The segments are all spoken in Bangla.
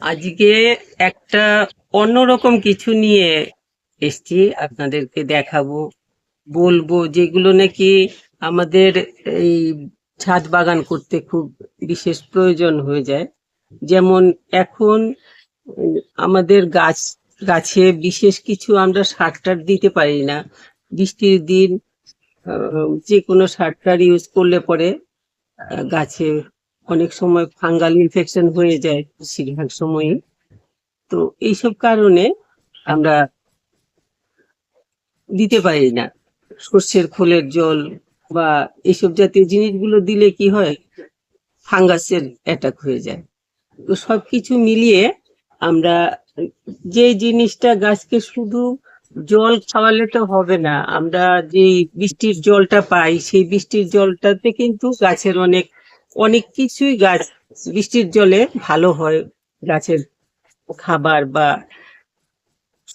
আজকে একটা অন্যরকম কিছু নিয়ে এসছি, আপনাদেরকে দেখাবো, বলবো, যেগুলো নাকি আমাদের এই ছাদ বাগান করতে খুব বিশেষ প্রয়োজন হয়ে যায়। যেমন এখন আমাদের গাছে বিশেষ কিছু আমরা সার টার দিতে পারি না। বৃষ্টির দিন যে কোনো সার টার ইউজ করলে পরে গাছে অনেক সময় ফাঙ্গাল ইনফেকশন হয়ে যায় বেশিরভাগ সময়। তো এইসব কারণে আমরা দিতে পারি না সর্ষের খোলের জল বা এইসব জাতীয় জিনিসগুলো দিলে কি হয়, ফাঙ্গাসের অ্যাটাক হয়ে যায়। তো সবকিছু মিলিয়ে আমরা যে জিনিসটা গাছকে শুধু জল খাওয়ালে তো হবে না, আমরা যে বৃষ্টির জলটা পাই সেই বৃষ্টির জলটাতে কিন্তু গাছের অনেক অনেক কিছুই গাছ বৃষ্টির জলে ভালো হয়। গাছের খাবার বা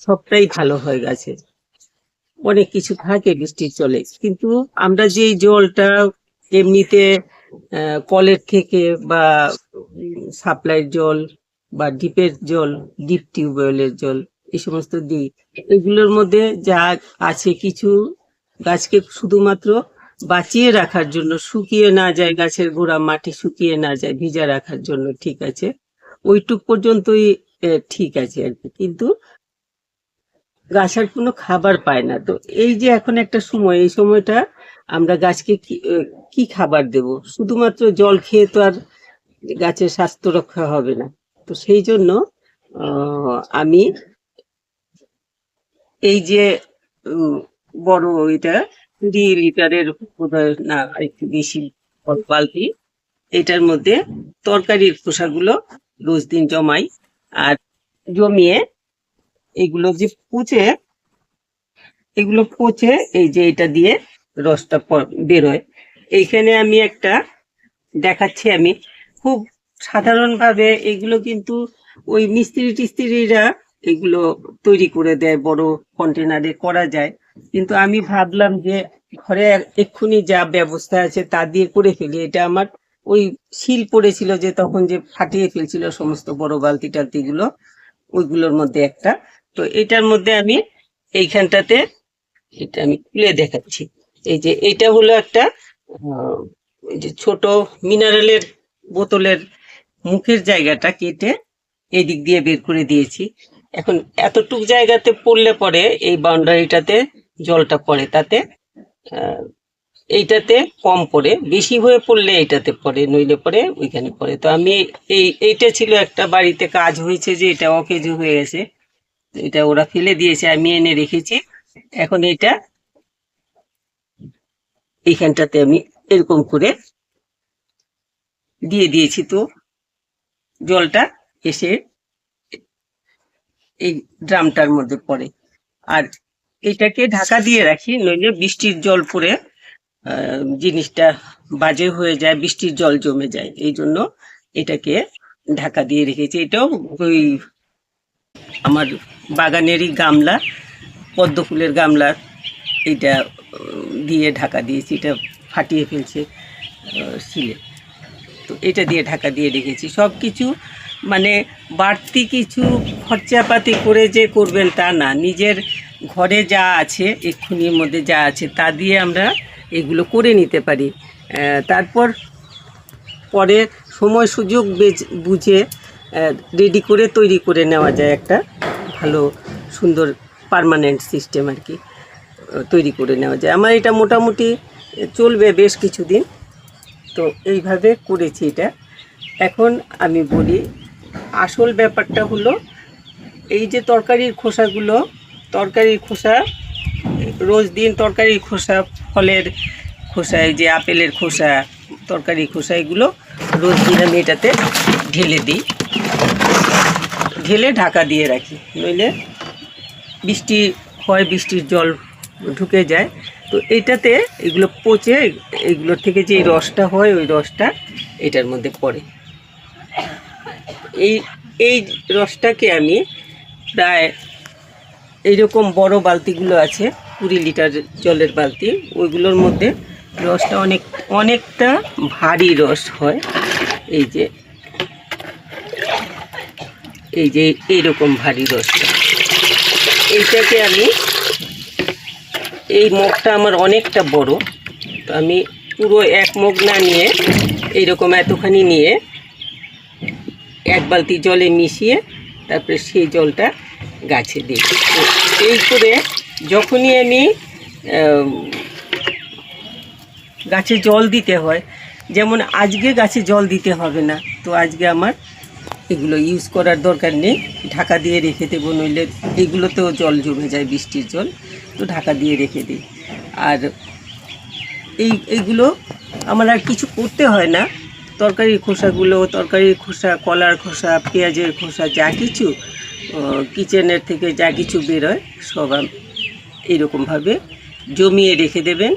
সবটাই ভালো হয় গাছের, অনেক কিছু থাকে বৃষ্টির জলে। কিন্তু আমরা যে জলটা এমনিতে কলের থেকে বা সাপ্লাইয়ের জল বা ডিপের জল, ডিপ টিউবওয়েলের জল, এই সমস্ত দিই, এগুলোর মধ্যে যা আছে কিছু গাছকে শুধুমাত্র বাঁচিয়ে রাখার জন্য, শুকিয়ে না যায় গাছের গোড়া, মাটি শুকিয়ে না যায়, ভিজা রাখার জন্য ঠিক আছে, ওইটুক পর্যন্তই ঠিক আছে আর কি। কিন্তু গাছ আর কোনো খাবার পায় না। তো এই যে এখন একটা সময়, এই সময়টা আমরা গাছকে কি খাবার দেব? শুধুমাত্র জল খেয়ে তো আর গাছের স্বাস্থ্য রক্ষা হবে না। তো সেই জন্য আমি এই যে বড় এটা 2 লিটারের বোধহয়, না একটু বেশি বালতি, এটার মধ্যে তরকারির খোসাগুলো রোজ দিন জমাই। আর জমিয়ে এগুলো যে পচে এই যে এটা দিয়ে রসটা বেরোয়। এইখানে আমি একটা দেখাচ্ছি। আমি খুব সাধারণভাবে এগুলো কিন্তু ওই মিস্ত্রি টিস্ত্রিরা এগুলো তৈরি করে দেয়, বড় কন্টেনারে করা যায়। কিন্তু আমি ভাবলাম যে ঘরে এক্ষুনি যা ব্যবস্থা আছে তা দিয়ে করে ফেলি। এটা আমার ওই শিল পড়েছিল যে তখন, যে ফাটিয়ে ফেলছিল সমস্ত বড় বালতি টালতিগুলো, ওইগুলোর মধ্যে একটা। তো এটার মধ্যে আমি এইখানটাতে, এটা আমি খুলে দেখাচ্ছি। এই যে এটা হলো একটা এই যে ছোট মিনারেলের বোতলের মুখের জায়গাটা কেটে এদিক দিয়ে বের করে দিয়েছি। এখন এতটুক জায়গাতে পড়লে পরে এই বাউন্ডারিটাতে জলটা পড়ে, তাতে এইটাতে কম পড়ে, বেশি হয়ে পড়লে এইটাতে পড়ে, নইলে পড়ে ওইখানে পড়ে। তো আমি এইটা ছিল একটা, বাড়িতে কাজ হয়েছে যে এটা অকেজ হয়ে গেছে, এটা ওরা ফেলে দিয়েছে, আমি এনে রেখেছি। এখন এটা এইখানটাতে আমি এরকম করে দিয়ে দিয়েছি। তো জলটা এসে এই ড্রামটার মধ্যে পড়ে। আর এটাকে ঢাকা দিয়ে রাখি, নইলে বৃষ্টির জল পড়ে জিনিসটা বাজে হয়ে যায়, বৃষ্টির জল জমে যায়। এই জন্য এটাকে ঢাকা দিয়ে রেখেছি। এটাও ওই আমার বাগানেরই গামলা, পদ্ম ফুলের গামলা, এটা দিয়ে ঢাকা দিয়েছি। এটা ফাটিয়ে ফেলছে শিলে, তো এটা দিয়ে ঢাকা দিয়ে রেখেছি। সব কিছু মানে বাড়তি কিছু খরচাপাতি করে যে করবেন তা না, নিজের ঘরে যা আছে, এক্ষুনির মধ্যে যা আছে তা দিয়ে আমরা এগুলো করে নিতে পারি। তারপর পরে সময় সুযোগ বুঝে রেডি করে তৈরি করে নেওয়া যায় একটা ভালো সুন্দর পার্মানেন্ট সিস্টেম আর কি, তৈরি করে নেওয়া যায়। আমার এটা মোটামুটি চলবে বেশ কিছুদিন। তো এইভাবে করেছি এটা। এখন আমি বলি, আসল ব্যাপারটা হলো এই যে তরকারির খোসা, রোজ দিন তরকারির খোসা, ফলের খোসা, এই যে আপেলের খোসা, তরকারির খোসা, এগুলো রোজ দিন আমি এটাতে ঢেলে দিই, ঢেলে ঢাকা দিয়ে রাখি, নইলে বৃষ্টি হয়, বৃষ্টির জল ঢুকে যায়। তো এটাতে এগুলো পচে, এগুলোর থেকে যে রসটা হয় ওই রসটা এটার মধ্যে পড়ে। এই এই রসটাকে আমি প্রায় এইরকম বড় বালতিগুলো আছে, 20 লিটার জলের বালতি, ওইগুলোর মধ্যে রসটা অনেকটা ভারী রস হয়। এই যে এই যে এইরকম ভারী রসটা, এইটাকে আমি, এই মগটা আমার অনেকটা বড়, তো আমি পুরো এক মগ না নিয়ে এইরকম এতখানি নিয়ে এক বালতি জলে মিশিয়ে তারপরে সেই জলটা গাছে দিই। তো এই করে যখনই আমি গাছে জল দিতে হয়, যেমন আজকে গাছে জল দিতে হবে না, তো আজকে আমার এগুলো ইউজ করার দরকার নেই, ঢাকা দিয়ে রেখে দেবো, নইলে এগুলোতেও জল জমে যায়, বৃষ্টির জল, তো ঢাকা দিয়ে রেখে দিই। আর এইগুলো আমার আর কিছু করতে হয় না। তরকারির খোসাগুলো, তরকারির খোসা, কলার খোসা, পেঁয়াজের খোসা, যা কিছু কিচেনের থেকে যা কিছু বেরোয় সব এইরকমভাবে জমিয়ে রেখে দেবেন।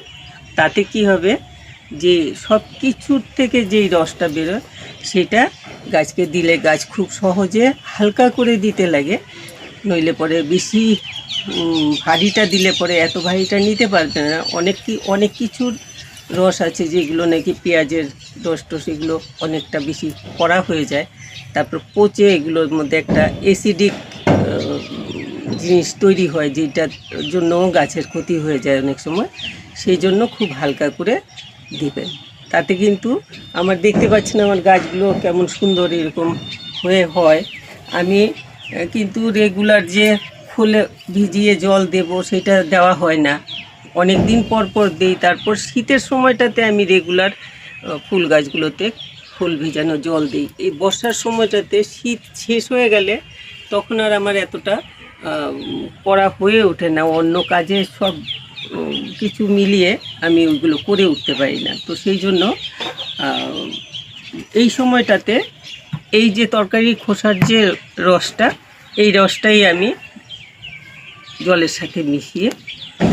তাতে কি হবে, যে সব কিছুর থেকে যেই রসটা বেরোয় সেটা গাছকে দিলে গাছ খুব সহজে হালকা করে দিতে লাগে, নইলে পরে বেশি ভারীটা দিলে পরে এত ভারীটা নিতে পারবে না। অনেক কিছুর রস আছে যেগুলো নাকি পেঁয়াজের রস টস এগুলো অনেকটা বেশি কড়া হয়ে যায়, তারপর পচে এগুলোর মধ্যে একটা অ্যাসিডিক জিনিস তৈরি হয়, যেটার জন্য গাছের ক্ষতি হয়ে যায় অনেক সময়। সেই জন্য খুব হালকা করে দিবেন। তাতে কিন্তু আমার দেখতে পাচ্ছেন আমার গাছগুলো কেমন সুন্দর এরকম হয়ে হয়। আমি কিন্তু রেগুলার যে ফুলে ভিজিয়ে জল দেব সেটা দেওয়া হয় না, অনেক দিন পর পর দিই। তারপর শীতের সময়টাতে আমি রেগুলার ফুল গাছগুলোতে ফুল ভিজানো জল দিই। এই বর্ষার সময়টাতে শীত শেষ হয়ে গেলে তখন আর আমার এতটা করা হয়ে ওঠে না, অন্য কাজে সব কিছু মিলিয়ে আমি ওইগুলো করে উঠতে পারি না। তো সেই জন্য এই সময়টাতে এই যে তরকারির খোসার যে রসটা, এই রসটাই আমি জলের সাথে মিশিয়ে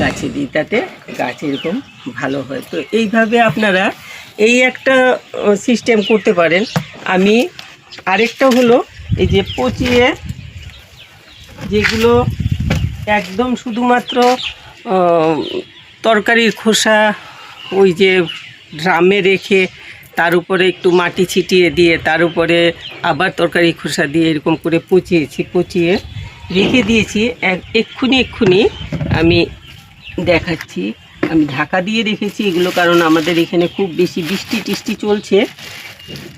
গাছে দিই, তাতে গাছ এরকম ভালো হয়। তো এইভাবে আপনারা এই একটা সিস্টেম করতে পারেন। আমি আরেকটা হলো, এই যে পচিয়ে যেগুলো একদম শুধুমাত্র তরকারির খোসা ওই যে ড্রামে রেখে তার উপরে একটু মাটি ছিটিয়ে দিয়ে তার উপরে আবার তরকারি খোসা দিয়ে এরকম করে পচিয়ে রেখে দিয়েছি। এক্ষুনি আমি দেখাচ্ছি। আমি ঢাকা দিয়ে রেখেছি এগুলো, কারণ আমাদের এখানে খুব বেশি বৃষ্টি টিষ্টি চলছে,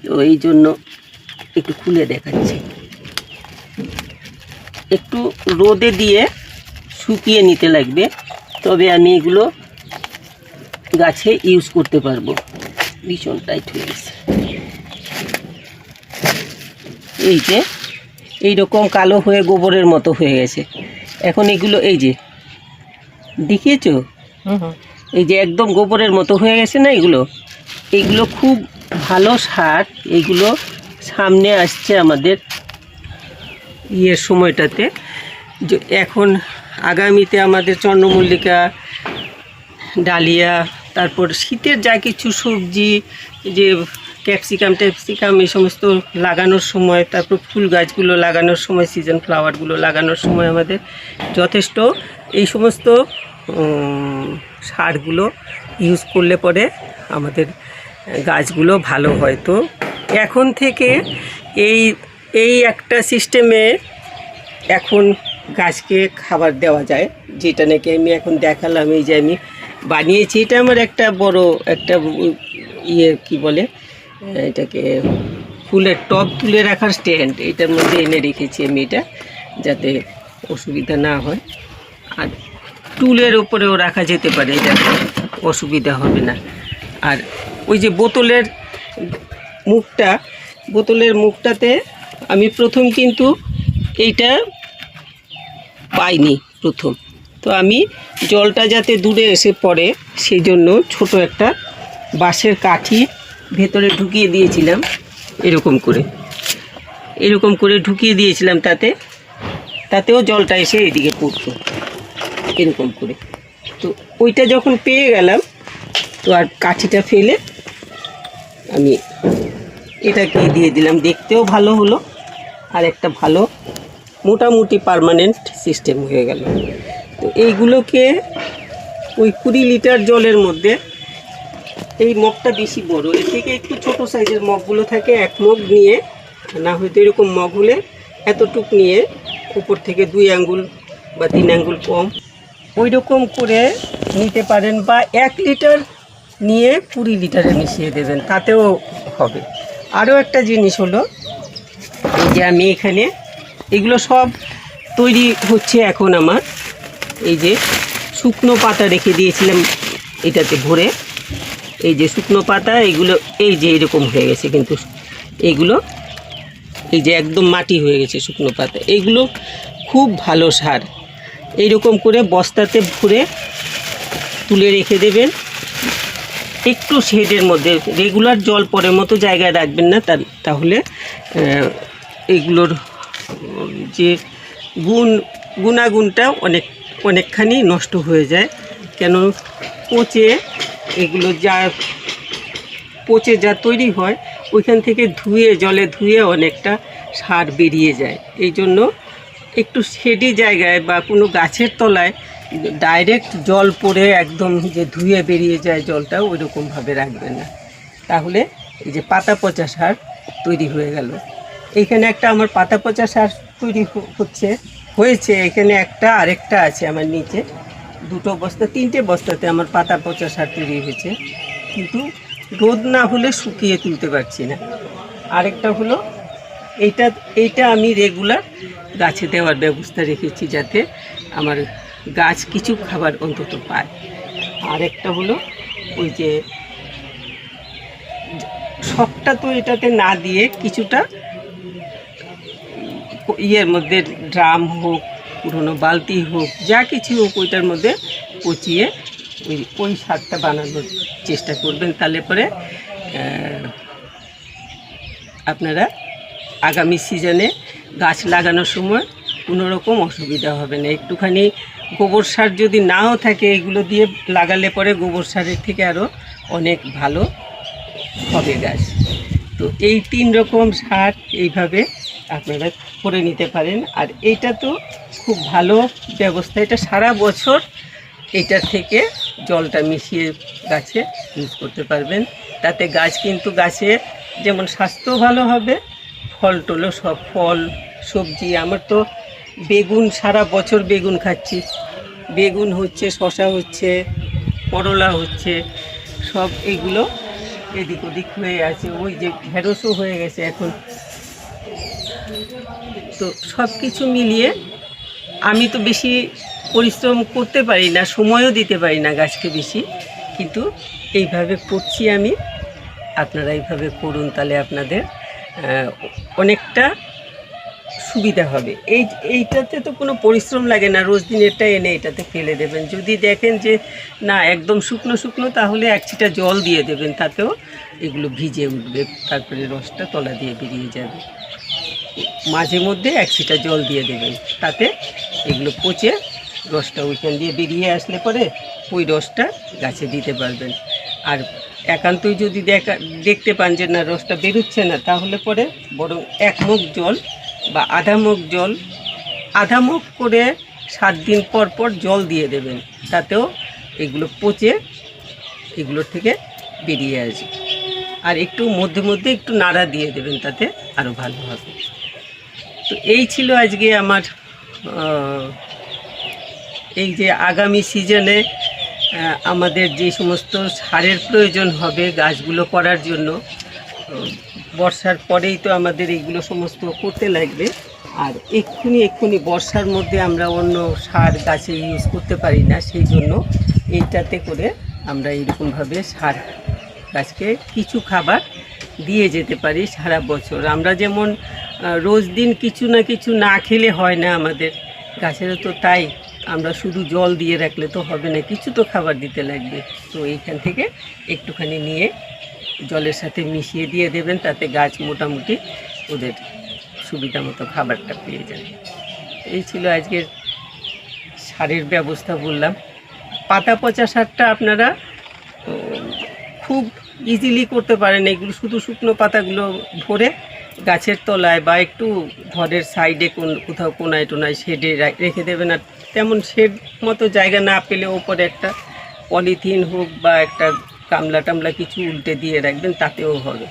তো এই জন্য একটু খুলে দেখাচ্ছি। একটু রোদে দিয়ে শুকিয়ে নিতে লাগবে, তবে আমি এগুলো গাছে ইউজ করতে পারবো। ভীষণ টাইট হয়ে গেছে। এই যে এইরকম কালো হয়ে গোবরের মতো হয়ে গেছে। এখন এগুলো এই যে দেখিয়েছো, এই যে একদম গোবরের মতো হয়ে গেছে না, এইগুলো খুব ভালো সার। এইগুলো সামনে আসছে আমাদের ইয়ের সময়টাতে, যে এখন আগামীতে আমাদের চন্দ্রমল্লিকা, ডালিয়া, তারপর শীতের যা কিছু সবজি, যে ক্যাপসিকাম এই সমস্ত লাগানোর সময়, তারপর ফুল গাছগুলো লাগানোর সময়, সিজন ফ্লাওয়ারগুলো লাগানোর সময় আমাদের যথেষ্ট এই সমস্ত সারগুলো ইউজ করলে পরে আমাদের গাছগুলো ভালো হয়। তো এখন থেকে এই একটা সিস্টেমে এখন গাছকে খাবার দেওয়া যায়, যেটা নাকি আমি এখন দেখালাম। এই যে আমি বানিয়েছি, এটা আমার একটা বড় একটা কি বলে এটাকে, ফুলের টব তুলে রাখার স্ট্যান্ড, এটার মধ্যে এনে রেখেছি আমি, এটা যাতে অসুবিধা না হয়। আর টুলের ওপরেও রাখা যেতে পারে, এটা অসুবিধা হবে না। আর ওই যে বোতলের মুখটাতে আমি প্রথম কিন্তু এইটা পাইনি প্রথম, তো আমি জলটা যাতে দূরে এসে পড়ে সেই জন্য ছোট একটা বাঁশের কাঠি ভেতরে ঢুকিয়ে দিয়েছিলাম, এরকম করে ঢুকিয়ে দিয়েছিলাম, তাতেও জলটা এসে এদিকে পড়তো এরকম করে। তো ওইটা যখন পেয়ে গেলাম, তো আর কাঠিটা ফেলে আমি এটাকে দিয়ে দিলাম, দেখতেও ভালো হলো আর একটা ভালো মোটামুটি পার্মানেন্ট সিস্টেম হয়ে গেল। তো এইগুলোকে ওই 20 লিটার জলের মধ্যে, এই মগটা বেশি বড়, এর থেকে একটু ছোটো সাইজের মগগুলো থাকে, 1 মগ নিয়ে, না হয়তো এরকম মগ হলে এতটুক নিয়ে উপর থেকে 2 আঙ্গুল বা 3 আঙ্গুল কম ওই রকম করে নিতে পারেন, বা 1 লিটার নিয়ে 20 লিটারে মিশিয়ে দেবেন, তাতেও হবে। আরও একটা জিনিস হলো, এই যে আমি এখানে এগুলো সব তৈরি হচ্ছে এখন আমার, এই যে শুকনো পাতা রেখে দিয়েছিলাম এটাতে ভরে, এই যে শুকনো পাতা এগুলো এই যে এরকম হয়ে গেছে, কিন্তু এগুলো এই যে একদম মাটি হয়ে গেছে শুকনো পাতা, এগুলো খুব ভালো সার। এইরকম করে বস্তাতে ভরে তুলে রেখে দেবেন একটু শেডের মধ্যে, রেগুলার জল পড়ার মতো জায়গায় রাখবেন না, তাহলে এগুলোর যে গুণাগুণটা অনেকখানি নষ্ট হয়ে যায়। কেন এগুলো পচে যা তৈরি হয় ওইখান থেকে জলে ধুয়ে অনেকটা সার বেরিয়ে যায়। এই জন্য একটু শেডি জায়গায় বা কোনো গাছের তলায় ডাইরেক্ট জল পড়ে একদম যে ধুয়ে বেরিয়ে যায় জলটা, ওই রকমভাবে রাখবেন না, তাহলে এই যে পাতা পচা সার তৈরি হয়ে গেল। এইখানে একটা আমার পাতা পচা সার তৈরি হয়েছে, এখানে একটা আরেকটা আছে আমার নিচে, 2 বস্তা 3টে বস্তাতে আমার পাতা পচা সার তৈরি হয়েছে, কিন্তু রোদ না হলে শুকিয়ে তুলতে পারছি না। আরেকটা হলো এইটা আমি রেগুলার গাছে দেওয়ার ব্যবস্থা রেখেছি, যাতে আমার গাছ কিছু খাবার অন্তত পায়। আরেকটা হলো ওই যে সবটা তো এটাতে না দিয়ে কিছুটা ইয়ের মধ্যে, ড্রাম হোক, পুরনো বালতি হোক, যা কিছু হোক, ওইটার মধ্যে পচিয়ে ওই সারটা বানানোর চেষ্টা করবেন। তাহলে পরে আপনারা আগামী সিজনে গাছ লাগানোর সময় কোনো রকম অসুবিধা হবে না। একটুখানি গোবর সার যদি নাও থাকে, এগুলো দিয়ে লাগালে পরে গোবর সারের থেকে আরও অনেক ভালো হবে গাছ। তো এই 3 রকম সার এইভাবে আপনারা করে নিতে পারেন। আর এইটা তো খুব ভালো ব্যবস্থা, এটা সারা বছর এইটার থেকে জলটা মিশিয়ে গাছে ইউজ করতে পারবেন। তাতে গাছ কিন্তু গাছে যেমন স্বাস্থ্য ভালো হবে, ফল টলও সব ফল সবজি, আমার তো বেগুন সারা বছর বেগুন খাচ্ছি, বেগুন হচ্ছে, শশা হচ্ছে, করলা হচ্ছে, সব এগুলো এদিক ওদিক হয়ে আছে। ওই যে ঢেঁড়সও হয়ে গেছে এখন। তো সব কিছু মিলিয়ে আমি তো বেশি পরিশ্রম করতে পারি না, সময়ও দিতে পারি না গাছকে বেশি, কিন্তু এইভাবে করছি আমি। আপনারা এইভাবে করুন, তাহলে আপনাদের অনেকটা সুবিধা হবে। এইটাতে তো কোনো পরিশ্রম লাগে না, রোজ দিন এটা এনে এটাতে ফেলে দেবেন। যদি দেখেন যে না একদম শুকনো শুকনো, তাহলে 1 ছিটা জল দিয়ে দেবেন, তাতেও এগুলো ভিজে উঠবে, তারপরে রসটা তলা দিয়ে বেরিয়ে যাবে। মাঝে মধ্যে 1 ছিটা জল দিয়ে দেবেন, তাতে এগুলো পচে রসটা ওইখান দিয়ে বেরিয়ে আসলে পরে ওই রসটা গাছে দিতে পারবেন। আর একান্তই যদি দেখতে পান যে না রসটা বেরোচ্ছে না, তাহলে পরে বরং 1 মগ জল বা আধা মগ করে 7 দিন পর পর জল দিয়ে দেবেন, তাতেও এগুলো পচে এগুলোর থেকে বেরিয়ে আসবে। আর একটু মধ্যে মধ্যে একটু নাড়া দিয়ে দেবেন, তাতে আরও ভালো হবে। তো এই ছিল আজকে আমার এই যে আগামী সিজনে আমাদের যে সমস্ত সারের প্রয়োজন হবে গাছগুলো করার জন্য, বর্ষার পরেই তো আমাদের এইগুলো সমস্ত করতে লাগবে। আর এক্ষুনি বর্ষার মধ্যে আমরা অন্য সার গাছে ইউজ করতে পারি না, সেই জন্য এইটাতে করে আমরা এইরকমভাবে সার গাছকে কিছু খাবার দিয়ে যেতে পারি সারা বছর। আমরা যেমন রোজ দিন কিছু না কিছু না খেলে হয় না, আমাদের গাছেরও তো তাই। আমরা শুধু জল দিয়ে রাখলে তো হবে না, কিছু তো খাবার দিতে লাগবে। তো এইখান থেকে একটুখানি নিয়ে জলের সাথে মিশিয়ে দিয়ে দেবেন, তাতে গাছ মোটামুটি ওদের সুবিধা মতো খাবারটা পেয়ে যাবে। এই ছিল আজকের সারের ব্যবস্থা বললাম। পাতা পচা সারটা আপনারা খুব ইজিলি করতে পারেন। এগুলো শুধু শুকনো পাতাগুলো ভরে গাছের তলায় বা একটু ঘরের সাইডে কোথাও কোনায় টোনায় শেডে রেখে দেবেন। আর তেমন শেড মতো জায়গা না পেলে ওপরে একটা পলিথিন হোক বা একটা গামলা টামলা কিছু উল্টে দিয়ে রাখবেন, তাতেও হবে।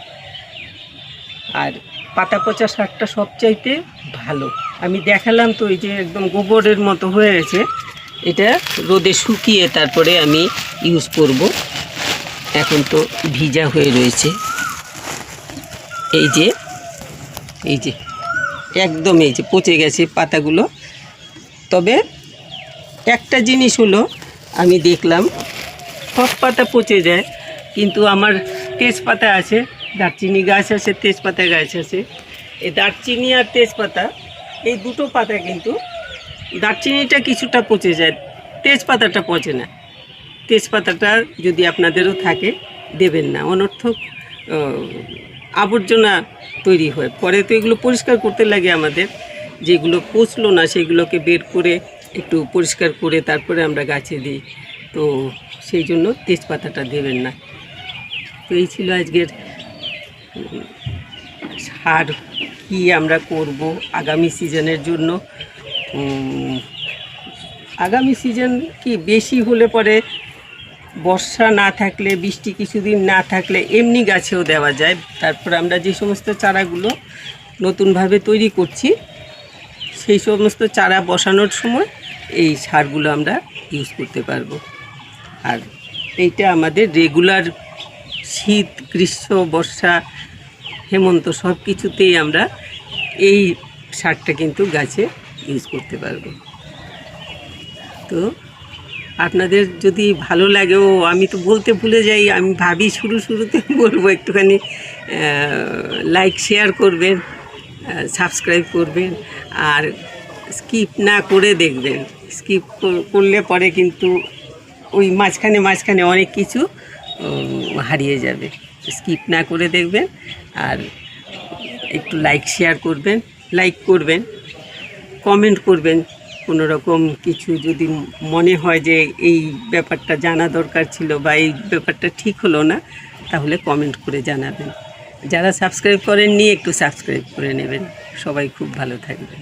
আর পাতা পচা সারটা সবচাইতে ভালো। আমি দেখালাম তো, এই যে একদম গোবরের মতো হয়ে গেছে, এটা রোদে শুকিয়ে তারপরে আমি ইউজ করব। এখন তো ভিজা হয়ে রয়েছে, এই যে একদম এই যে পচে গেছে পাতাগুলো। তবে একটা জিনিস হলো, আমি দেখলাম সব পাতা পচে যায়, কিন্তু আমার তেজপাতা আছে, দারচিনি গাছ আছে, তেজপাতা গাছ আছে। এই দারচিনি আর তেজপাতা এই দুটো পাতা, কিন্তু দারচিনিটা কিছুটা পচে যায়, তেজপাতাটা পচে না। তেজপাতাটা যদি আপনাদেরও থাকে দেবেন না, অনর্থক আবর্জনা তৈরি হয়। পরে তো এগুলো পরিষ্কার করতে লাগে আমাদের, যেগুলো পচলো না সেগুলোকে বের করে একটু পরিষ্কার করে তারপরে আমরা গাছে দিই। তো সেই জন্য তেজপাতাটা দেবেন না। তো এই ছিল আজকের সার কি আমরা করব আগামী সিজনের জন্য। আগামী সিজন কি বেশি হলে পরে, বর্ষা না থাকলে, বৃষ্টি কিছুদিন না থাকলে এমনি গাছেও দেওয়া যায়। তারপর আমরা যে সমস্ত চারাগুলো নতুনভাবে তৈরি করছি, সেই সমস্ত চারা বসানোর সময় এই সারগুলো আমরা ইউজ করতে পারবো। আর এইটা আমাদের রেগুলার শীত, গ্রীষ্ম, বর্ষা, হেমন্ত সব কিছুতেই আমরা এই সারটা কিন্তু গাছে ইউজ করতে পারবো। তো আপনাদের যদি ভালো লাগে, আমি তো বলতে ভুলে যাই, আমি ভাবি শুরুতে বলবো, একটুখানি লাইক শেয়ার করবেন, সাবস্ক্রাইব করবেন, আর স্কিপ না করে দেখবেন। স্কিপ করলে পরে কিন্তু ওই মাঝখানে অনেক কিছু হারিয়ে যাবে। স্কিপ না করে দেখবেন, আর একটু লাইক শেয়ার করবেন, লাইক করবেন, কমেন্ট করবেন। কোনো রকম কিছু যদি মনে হয় যে এই ব্যাপারটা জানা দরকার ছিল বা এই ব্যাপারটা ঠিক হলো না, তাহলে কমেন্ট করে জানাবেন। যারা সাবস্ক্রাইব করেননি একটু সাবস্ক্রাইব করে নেবেন। সবাই খুব ভালো থাকবেন।